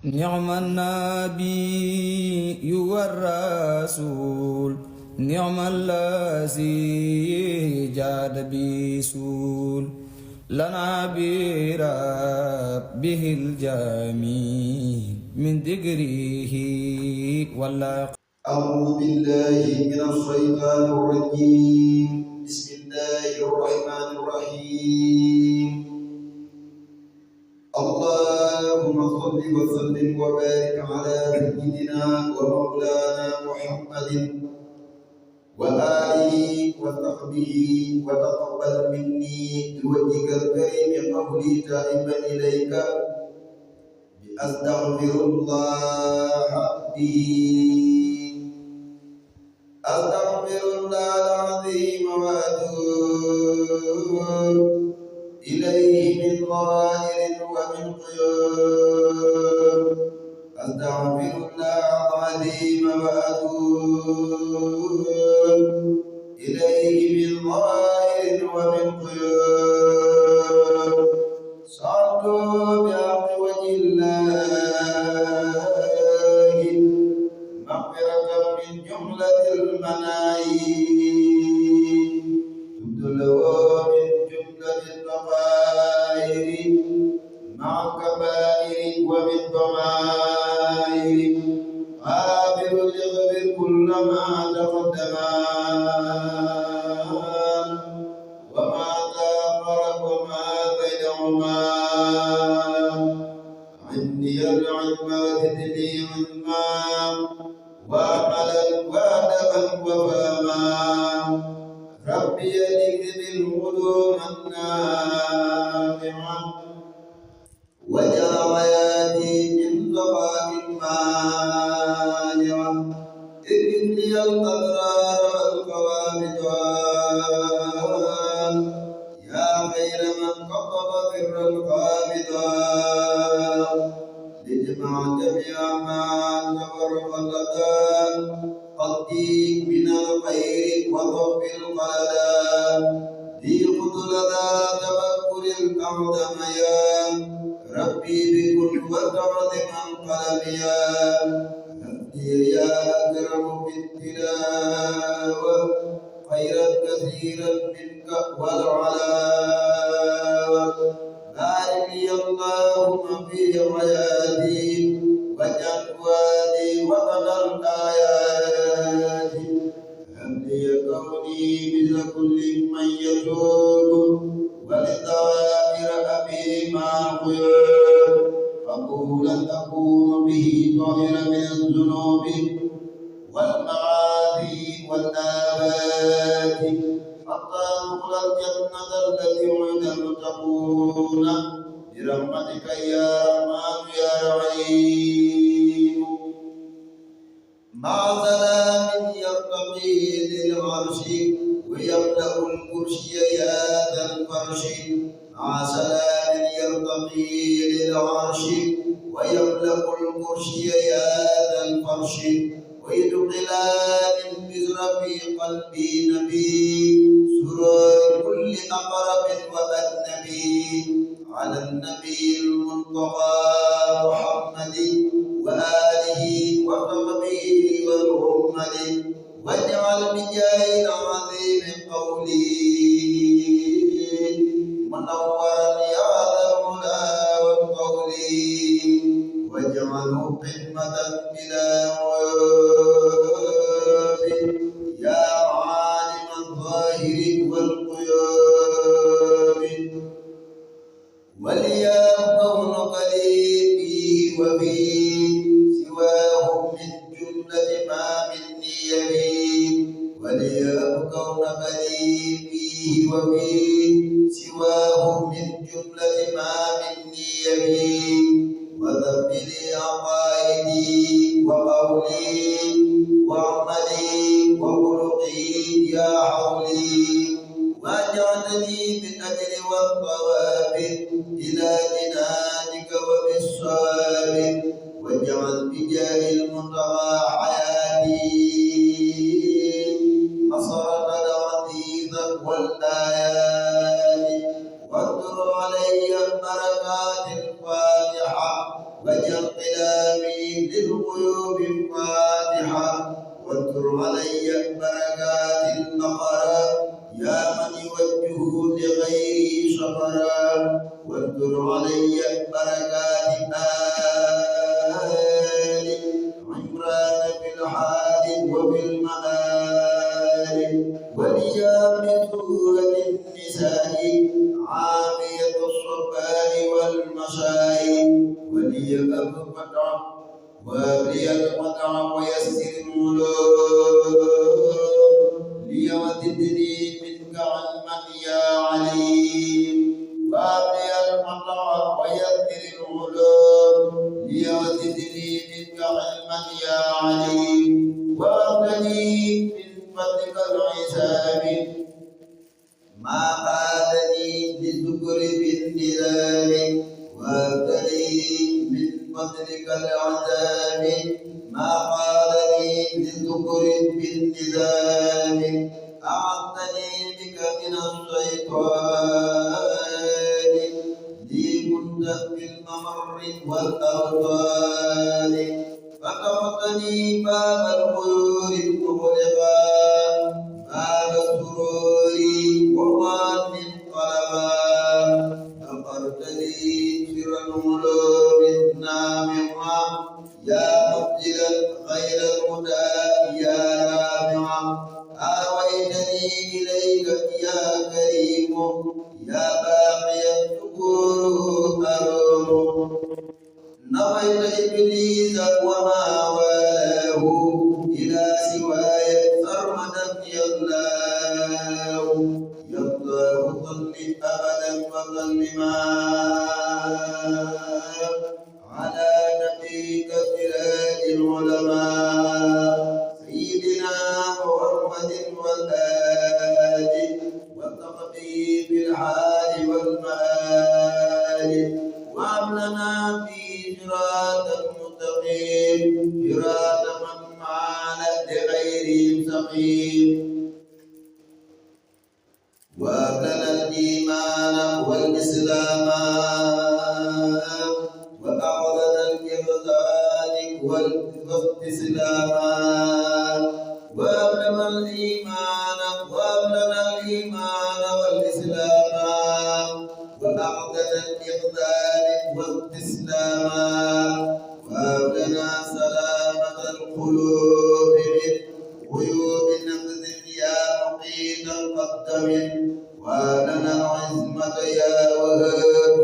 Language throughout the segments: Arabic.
نعم النبي والرسول نعم الذي جاد بسول لنا بربه الجميل من ذكره ولا. أعوذ بالله من الشيطان الرجيم. بسم الله الرحمن الرحيم. اللهم صل وسلم وبارك على سيدنا ومولانا محمد وآله وصحبه وتقبل مني بوجهك الكريم قولي تائبا إليك بأستغفر الله به. أستغفر الله العظيم وأتوب إليه من ظاهر ومن قيود. أستغفر الله العظيم وأتوب إليه من ظاهر ومن قيود. صلوا بحق وجه الله مغفرة من جملة المنايب تبدل من جملة البقائر مع الكبائر ومن ضمائر غافر لغفر كل ما تقدم وما تأخر وما بينهما. عني العلم وزدني علما وعملا وادبا وفهما. ربي يدك بالعلوم النافعة واجعل حياتي من ضباب مانعة. اكفني الأضرار والقوامد يا خير من قطب سر القابض. لجمع جميع ما تفرق الأذان قدي من الخير وضب القلدان. ليقض لدى تفكر الأعظم يا ربي بكل وتعظم القلم يا هدي يا أكرم في التلاوة خيرا كثيرا منك والعلاوة. بارك لي اللهم في حياتي واجعل وادي وطن الآيات. هب لي كوني مثل كل من يتوب وللذوائر أبي مع الخيول. قبولا أكون به طاهرا من الذنوب والمعاصي والآفات حتى أدخل الجنة التي وعد المتقون برحمتك يا رحمن يا رحيم. مع سلام يرتقي للعرش ويملأ الكرسي يا ذا الفرش. مع سلام يرتقي للعرش ويملأ الكرسي يا ذا الفرش. ويدخلان البذر في قلبي نبي سرور كل أقرب وأجنبي. على النبي المنتقى محمد وآله وصحبه والأمة. واجعل بجاه العظيم قولي منورا يا ذا العلا والقول. واجعله قمة بلا عيوب يا عالم الظاهر والغيوب. وليكون قليلي وفي سواه من جملة ما مني يبي. وليكون قليلي وفي سواه من جملة ما مني يبي. وذبلي عقائدي وقولي وعملي وخلقي يا حولي. واجعلني بالأجر والثواب إلى جنانك وبالصواب. واجعل بجاه المنتهى حياتي مسرة العزيز والآيات. واستر علي بركات الفاتحة واجعل ختامي للغيوب فاتحة واذكر علي بركات البقرة يا من يوجه لغيري شفرا واذكر علي بركات آل عمران في الحال وفي المآل وليا بسورة النساء عافية الصبار والمشاي ولي القطع وابلي القطع ويسر الملوك لي وزدني منك علما يا عليم وابلي القطع ويسر الملوك لي وزدني منك علما يا عليم وابلني من فضلك العتاب ما قادني للذكر بالندام وابتلي من فضلك العذاب ما قادني للذكر بالندام أعطني بك من الشيطان لي كنت في الممر والأوطان فتحتني باب الخيور المغلقا باب السرور وظن انقلبا أقرت لي سر العلوم النامعة يا مبدلا غير الهدى يا رابعا آويتني إليك يا كريم يا باقي الشكور أروم نويت إبليس وما والاه إلى سواي سرمدا يالله صل أبدا وسلما على نبيك سراج العلماء سيدنا محمد والآل وصحبه في الحال والمآل وابلنا في صراط المستقيم صراط من مال لغيرهم سقيم وابلنا الإيمان والإسلام وأعظنا الإحسان والاستسلام وابلنا الإيمان والإسلام وأعظنا الإحسان والاستسلام وابلنا سلامة القلوب من عيوب نفس يا مقيت القدم وابلنا العزمة يا وهاب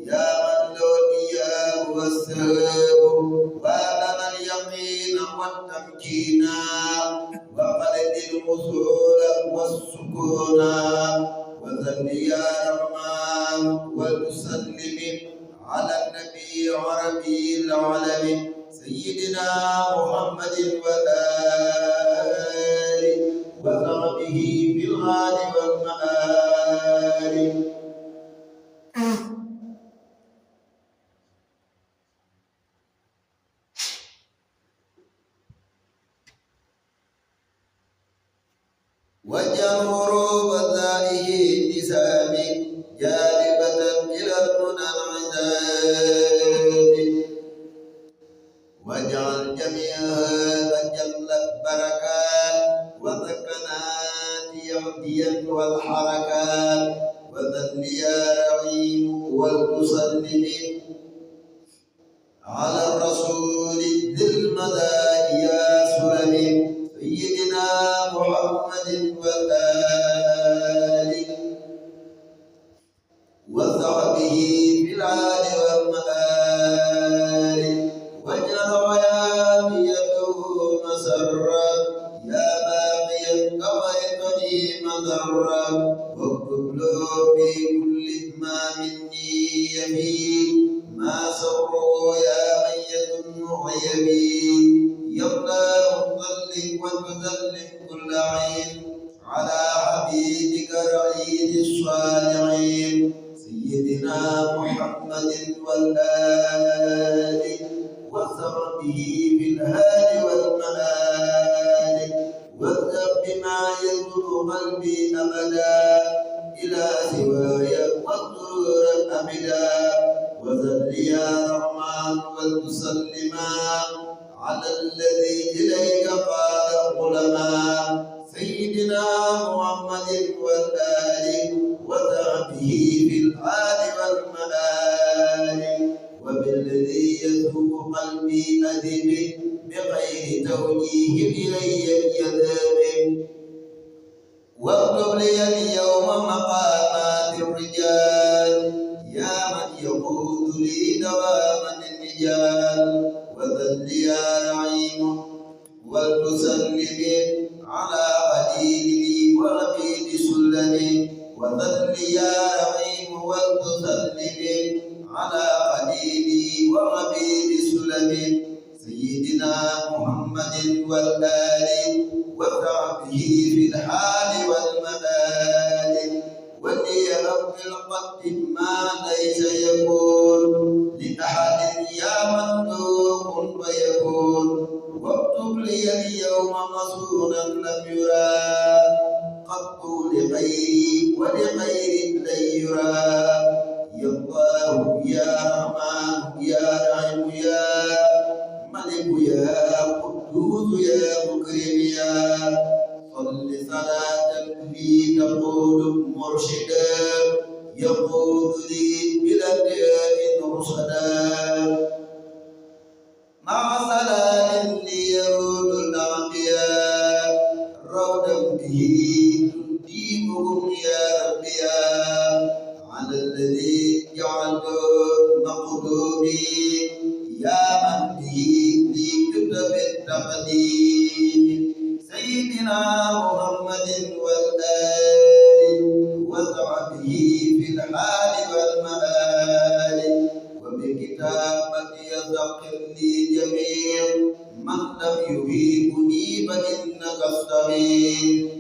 يا من له الإياب والسهاب وابلنا اليقين والتمكين وقلب الوصول والسكون وذل يا رحمن وتسلم على النبي عربي العالم سيدنا محمد وآله وصحبه في الغال والمآل وجه غروب ذائه النسام جالبة إلى المنى العذاب واجعل جميع هذا جلت بركات وسكنات يهديا والحركات وذل يا رحيم والمسلم على الرسول ذي المدائيا سلم سيدنا محمد والآل وصحبه في العال والمآل واجعل حياتيته مسرا يا باقيا قضيتني مضرا واكتب له في كل ما مني يمين ما سروا يا من يظن عيبي يملا وصلي وتسلم كل عين على حبيبك رعيد الصالحين سيدنا محمد والآل وصحبه بالهال والمآل واذهب بما يزور قلبي أبدا إلى سواي والسرور أبدا وذل يا رحمن وتسلما على الذي إليك قال العلماء سيدنا محمد والآل وصحبه في الحال والمآل وبالذي يسوق قلبي أدب بغير توجيه إلي يذهب واكتب لي اليوم مقامات الرجال يا من يقود لي دواما الرجال وذل يا رحيم ولتسلم على خليلي وعبيد سلمي وذل يا رحيم ولتسلم على خليلي وعبيد سلمي سيدنا محمد والآل وصحبه في الحال والمآل وليرب القد ما ليس يكون لأحد يا من ذوق ويكون واكتب لي اليوم مسؤولا لم يرى قط لغيري ولغير لن يرى يا الله يا رحمن يا رحيم يا ملك يا قدوس يا مكرم يا صل صلاة لي تقود مرشدا يقود لي بلا داء رشدا مع سلام لي يرود الأنبياء رودا به تديمهم يا ربي على الذي جعلت مقدومي يا من به لي كتب التقديم سيدنا محمد والآل وصحبه في الحال والمآل وبكتابة يذكر لي جميع من لم يهيبني فإنك السميع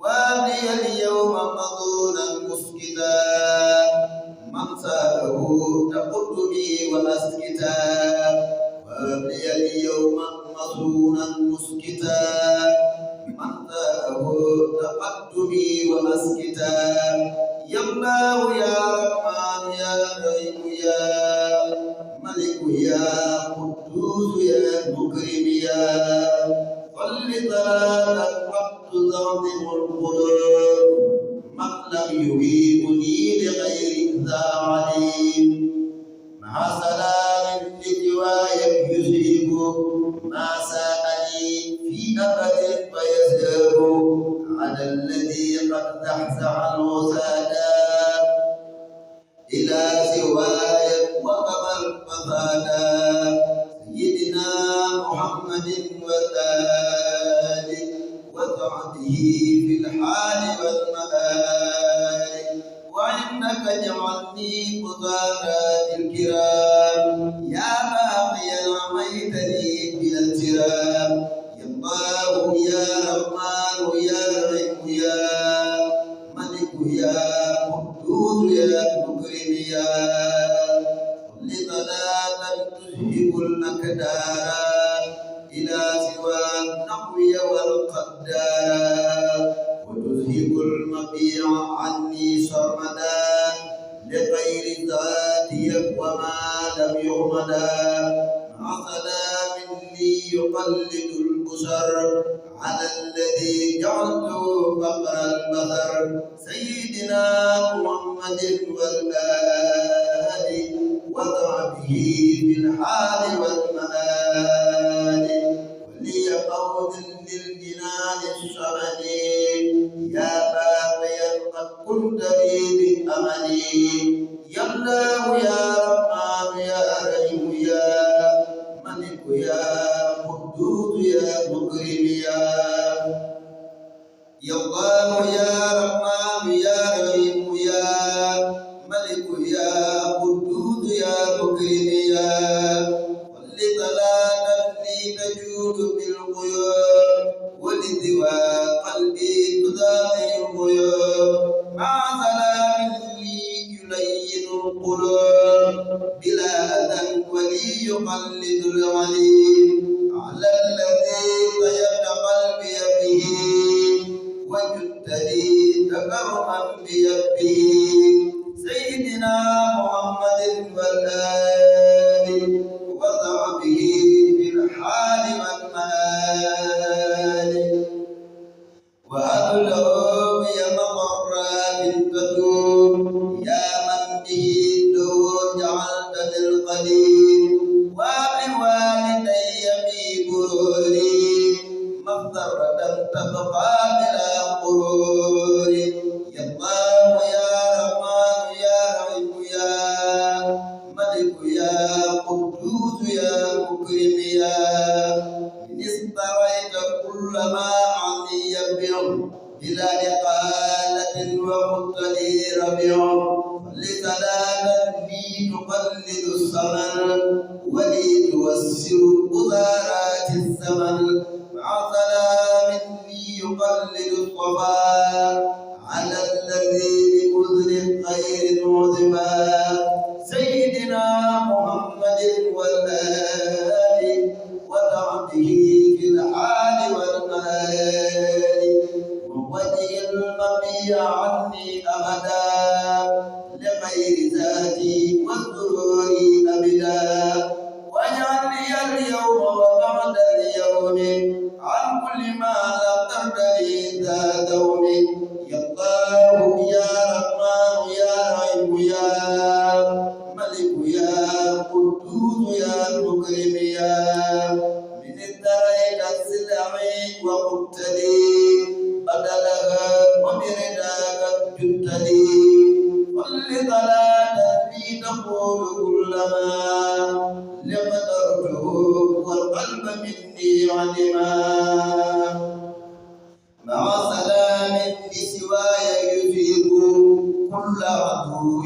وابلي اليوم مظونا مسكتا من ساله تقدمي وأسكتا وابلي اليوم مظونا مسكتا من ساله تقدمي وأسكتا يا الله يا رحمن يا رحيم يا ملك يا قدوس يا مكرم يا صل صلاة وقت تعظم القلوب من لم يهيبني لغير ذا عليم مع سلام لجوايا يصيب ما ساءني في أبد فيذهب على الذي قد زحزح الوسادا إلى سواي وقبل فسادا سيدنا محمد والآل وصحبه في الحال والمآل وإنك اجعلني قضاة الكرام يا باقيا عميتني بلا انترام يا الله يا رحمن يا رحيم يا ملك يا قدوس يا مكرم يا صل صلاة تذهب الأكدار إلى سوى النقي والقدار وتذهب المبيع عني سرمدا لغير ذاتي وما لم يغمدا مع سلام لي يقلد البشر على الذي جعلته فقر البصر سيدنا محمد والآل وصحبه في الحال والمآل ولي قول للجنان الشرعي يا باقيا قد كنت لي بأملي يا الله يا رحمن يا رحيم يا ملك يا قدوس يا مكرم يا الله يا رحمن يا رحيم يا ملك يا قدوس يا مكرم يا صل صلاة لي تجود بالغيوب ولذوى قلبي تضاهي الغيوب مع سلام لي يلين القلوب بلا أذى ولي يقلد العليم على الذي طيب قلبي به وجدت لي تكرما بيده سيدنا محمد والآل وصحبه في الحال والمآل وأبلغ يا مقرات الكتوب يا من به جعلت للقديم وبوالدي في بروري مغفرة تبقى بلا قرور يا الله يا رحمن يا رحيم يا ملك يا قدوس يا مكرم يا من استويت كل ما عني يبيع بلا إقالة وقلت لي ربيع لصلاة لي تقلد الثمن ولي توسر قدرات الزمن مع سلام لي يقلد الصفا على الذي بكل خير عظما سيدنا محمد والآل وصحبه في الحال والمآل ووجه المبي عني أبدا لغير ذاتي والسرور أبدا واجعل لي اليوم وبعد اليوم عن كل ما لم ترتدي ذا دوم يا الله يا رحمن يا رحيم يا ملك يا قدوس يا مكرم يا من ادريت السلع وقبتلي بدلها وبرداك جبتلي صل صلاة في تقول كلما لقدرته والقلب مني علما مع سلام بسواي يفيق كل عدو